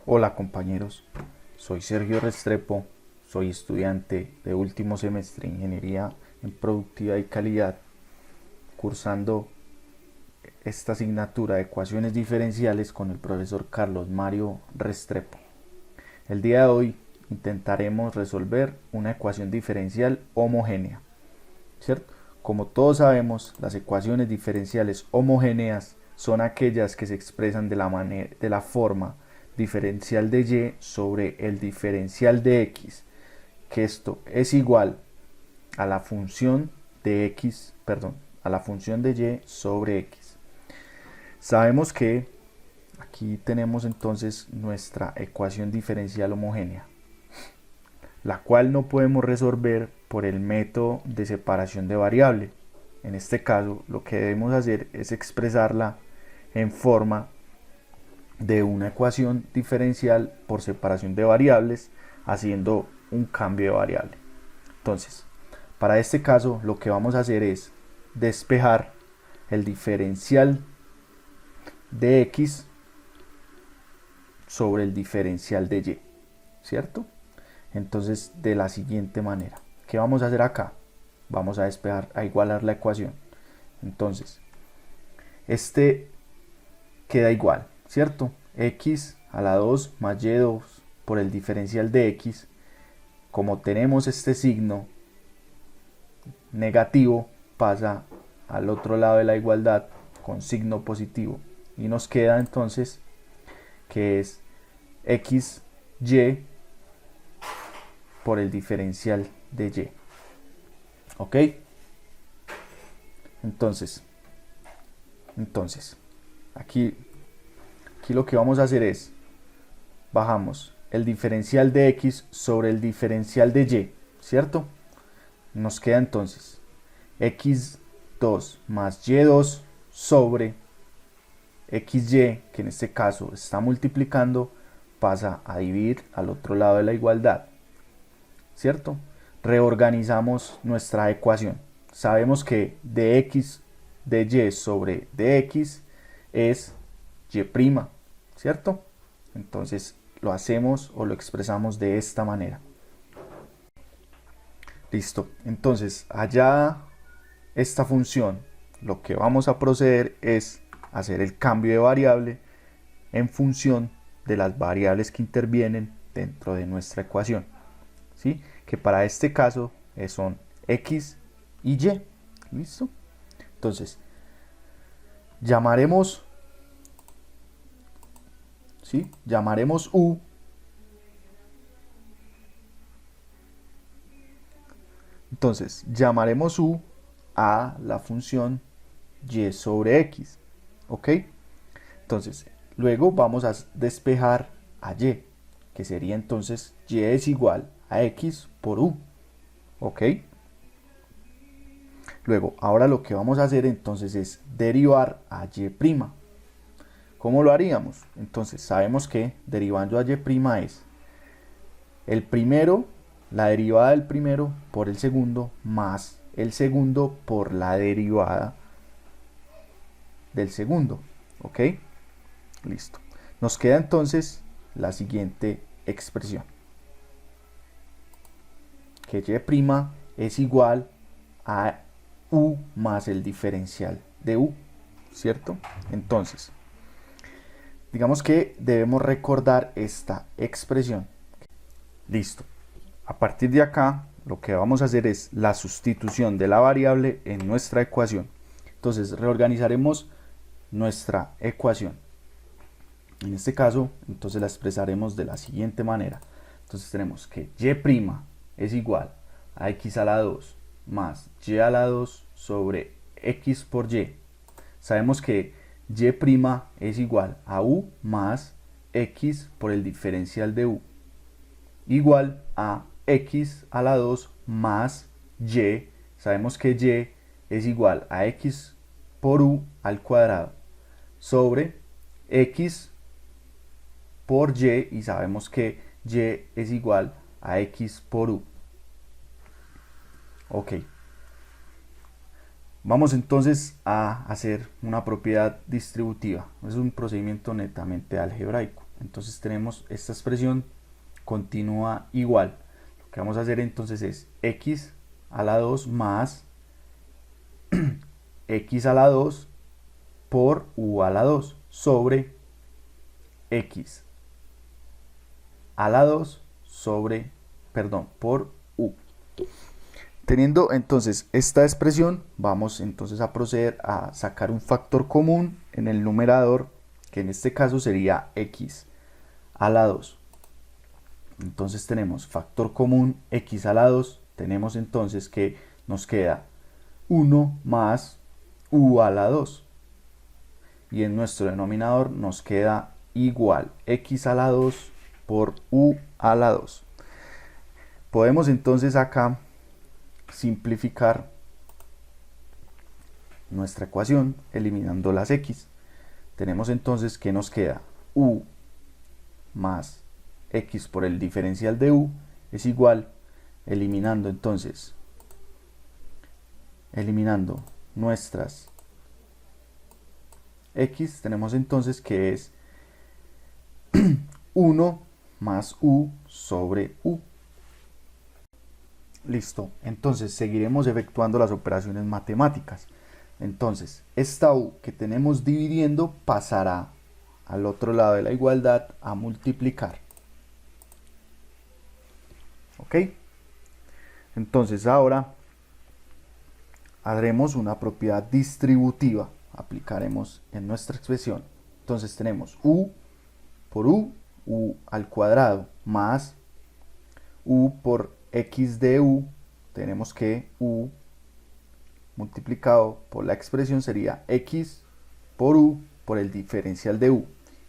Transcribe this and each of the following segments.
Hola compañeros, soy Sergio Restrepo, soy estudiante de último semestre de Ingeniería en Productividad y Calidad, cursando esta asignatura de ecuaciones diferenciales con el profesor Carlos Mario Restrepo. El día de hoy intentaremos resolver una ecuación diferencial homogénea, ¿cierto? Como todos sabemos, las ecuaciones diferenciales homogéneas son aquellas que se expresan de la forma diferencial de y sobre el diferencial de x, que esto es igual a la función de x, perdón, a la función de y sobre x. Sabemos que aquí tenemos entonces nuestra ecuación diferencial homogénea, la cual no podemos resolver por el método de separación de variable. En este caso, lo que debemos hacer es expresarla en forma de una ecuación diferencial por separación de variables, haciendo un cambio de variable. Entonces, para este caso, lo que vamos a hacer es despejar el diferencial de x sobre el diferencial de y, ¿cierto? Entonces, de la siguiente manera, ¿qué vamos a hacer acá? Vamos a despejar, a igualar la ecuación. Entonces, este queda igual, ¿cierto? X a la 2 más y2 por el diferencial de x. Como tenemos este signo negativo, pasa al otro lado de la igualdad con signo positivo. Y nos queda entonces que es xy por el diferencial de y. ¿Ok? Entonces aquí lo que vamos a hacer es bajamos el diferencial de x sobre el diferencial de y, ¿cierto? Nos queda entonces x2 más y2 sobre xy, que en este caso está multiplicando, pasa a dividir al otro lado de la igualdad, ¿cierto? Reorganizamos nuestra ecuación. Sabemos que dx de y sobre dx es y', ¿cierto? Entonces lo hacemos o lo expresamos de esta manera. Listo. Entonces, allá esta función, lo que vamos a proceder es hacer el cambio de variable en función de las variables que intervienen dentro de nuestra ecuación, ¿sí? Que para este caso son x y y. ¿Listo? Entonces, llamaremos, ¿sí? Llamaremos u. Entonces, llamaremos u a la función y sobre x, ¿ok? Entonces, luego vamos a despejar a y, que sería entonces y es igual a x por u, ¿ok? Luego, ahora lo que vamos a hacer entonces es derivar a y'. ¿Cómo lo haríamos? Entonces, sabemos que derivando a y' es el primero, la derivada del primero por el segundo, más el segundo por la derivada del segundo, ¿ok? Listo. Nos queda entonces la siguiente expresión, que y' es igual a u más el diferencial de u, ¿cierto? Entonces, digamos que debemos recordar esta expresión. Listo. A partir de acá, lo que vamos a hacer es la sustitución de la variable en nuestra ecuación. Entonces, reorganizaremos nuestra ecuación. En este caso, entonces la expresaremos de la siguiente manera. Entonces tenemos que y' es igual a x a la 2 más y a la 2 sobre x por y. Sabemos que y' es igual a u más x por el diferencial de u, igual a x a la 2 más y. Sabemos que y es igual a x por u al cuadrado sobre x por y sabemos que y es igual a x por u. Ok. Vamos entonces a hacer una propiedad distributiva. Es un procedimiento netamente algebraico. Entonces tenemos esta expresión continúa igual. Lo que vamos a hacer entonces es x a la 2 más x a la 2 por u a la 2 sobre x a la 2 sobre, perdón, por u. Teniendo entonces esta expresión, vamos entonces a proceder a sacar un factor común en el numerador, que en este caso sería x a la 2. Entonces tenemos factor común x a la 2, tenemos entonces que nos queda 1 más u a la 2. Y en nuestro denominador nos queda igual x a la 2 por u a la 2. Podemos entonces acá simplificar nuestra ecuación eliminando las x. Tenemos entonces que nos queda u más x por el diferencial de u es igual, eliminando entonces, eliminando nuestras x, tenemos entonces que es 1 más u sobre u. Listo, entonces seguiremos efectuando las operaciones matemáticas. Entonces, esta u que tenemos dividiendo pasará al otro lado de la igualdad a multiplicar. ¿Ok? Entonces ahora haremos una propiedad distributiva. Aplicaremos en nuestra expresión. Entonces tenemos u por u al cuadrado, más u por x de u, tenemos que u multiplicado por la expresión sería x por u por el diferencial de u,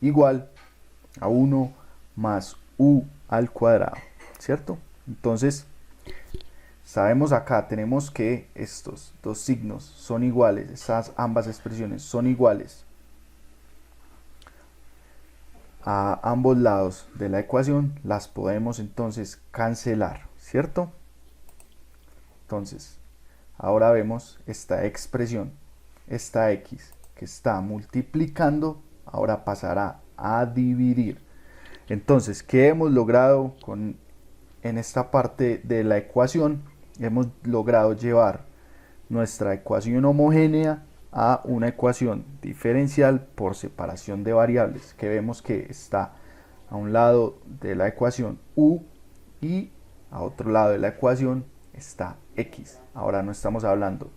igual a 1 más u al cuadrado, ¿cierto? Entonces, sabemos acá, tenemos que estos dos signos son iguales, estas ambas expresiones son iguales a ambos lados de la ecuación, las podemos entonces cancelar, ¿cierto? Entonces, ahora vemos esta expresión, esta x que está multiplicando, ahora pasará a dividir. Entonces, ¿qué hemos logrado en esta parte de la ecuación? Hemos logrado llevar nuestra ecuación homogénea a una ecuación diferencial por separación de variables, que vemos que está a un lado de la ecuación u y a otro lado de la ecuación está x. Ahora no estamos hablando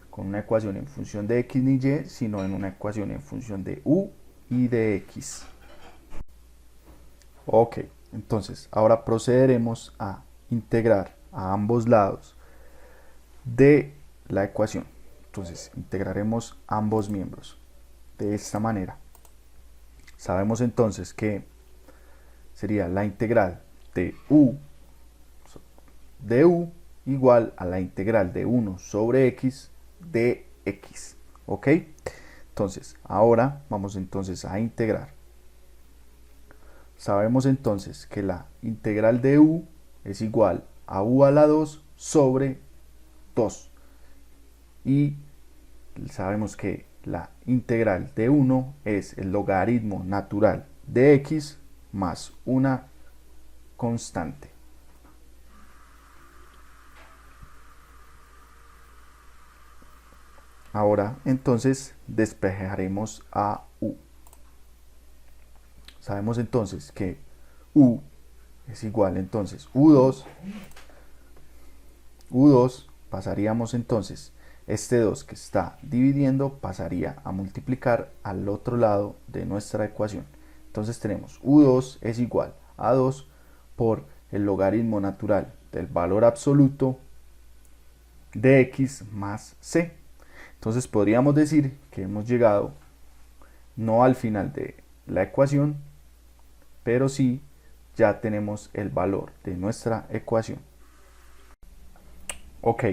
con una ecuación en función de x ni y, sino en una ecuación en función de u y de x. Ok, entonces ahora procederemos a integrar a ambos lados de la ecuación. Entonces integraremos ambos miembros de esta manera. Sabemos entonces que sería la integral de u igual a la integral de 1 sobre x de x. ¿Ok? Entonces, ahora vamos entonces a integrar. Sabemos entonces que la integral de u es igual a u a la 2 sobre 2. Y sabemos que la integral de 1 es el logaritmo natural de x más una constante. Ahora entonces despejaremos a u. Sabemos entonces que u es igual entonces u2 pasaríamos entonces este 2 que está dividiendo pasaría a multiplicar al otro lado de nuestra ecuación. Entonces tenemos u2 es igual a 2 por el logaritmo natural del valor absoluto de x más c. Entonces podríamos decir que hemos llegado no al final de la ecuación, pero sí ya tenemos el valor de nuestra ecuación. Ok,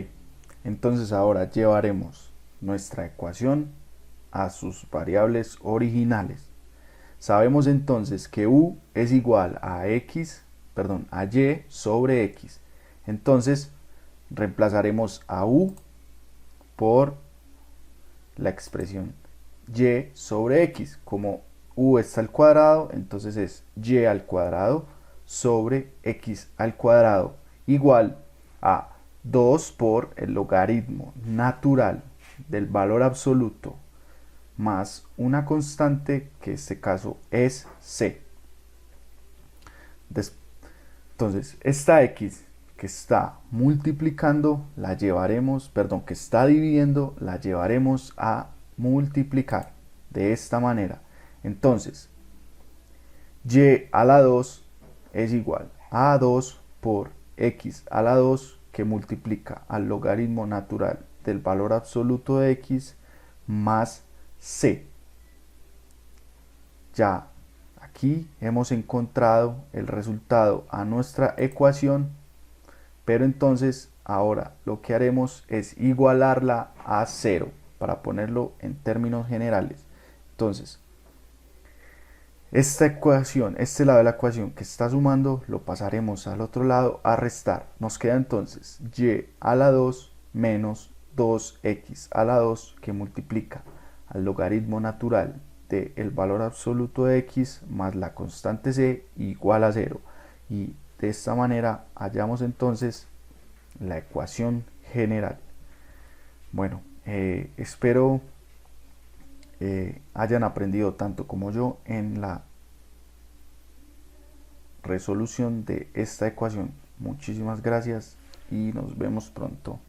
entonces ahora llevaremos nuestra ecuación a sus variables originales. Sabemos entonces que u es igual a a y sobre x. Entonces reemplazaremos a u por la expresión y sobre x. Como u está al cuadrado, entonces es y al cuadrado sobre x al cuadrado igual a 2 por el logaritmo natural del valor absoluto más una constante que en este caso es c. Entonces esta x que está multiplicando la llevaremos, perdón, que está dividiendo la llevaremos a multiplicar de esta manera. Entonces y a la 2 es igual a 2 por x a la 2 que multiplica al logaritmo natural del valor absoluto de x más c. Ya aquí hemos encontrado el resultado a nuestra ecuación, pero entonces ahora lo que haremos es igualarla a 0 para ponerlo en términos generales. Entonces esta ecuación, este lado de la ecuación que está sumando, lo pasaremos al otro lado a restar. Nos queda entonces y a la 2 menos 2x a la 2 que multiplica al logaritmo natural del valor absoluto de x más la constante c igual a 0. Y de esta manera hallamos entonces la ecuación general. Bueno, espero hayan aprendido tanto como yo en la resolución de esta ecuación. Muchísimas gracias y nos vemos pronto.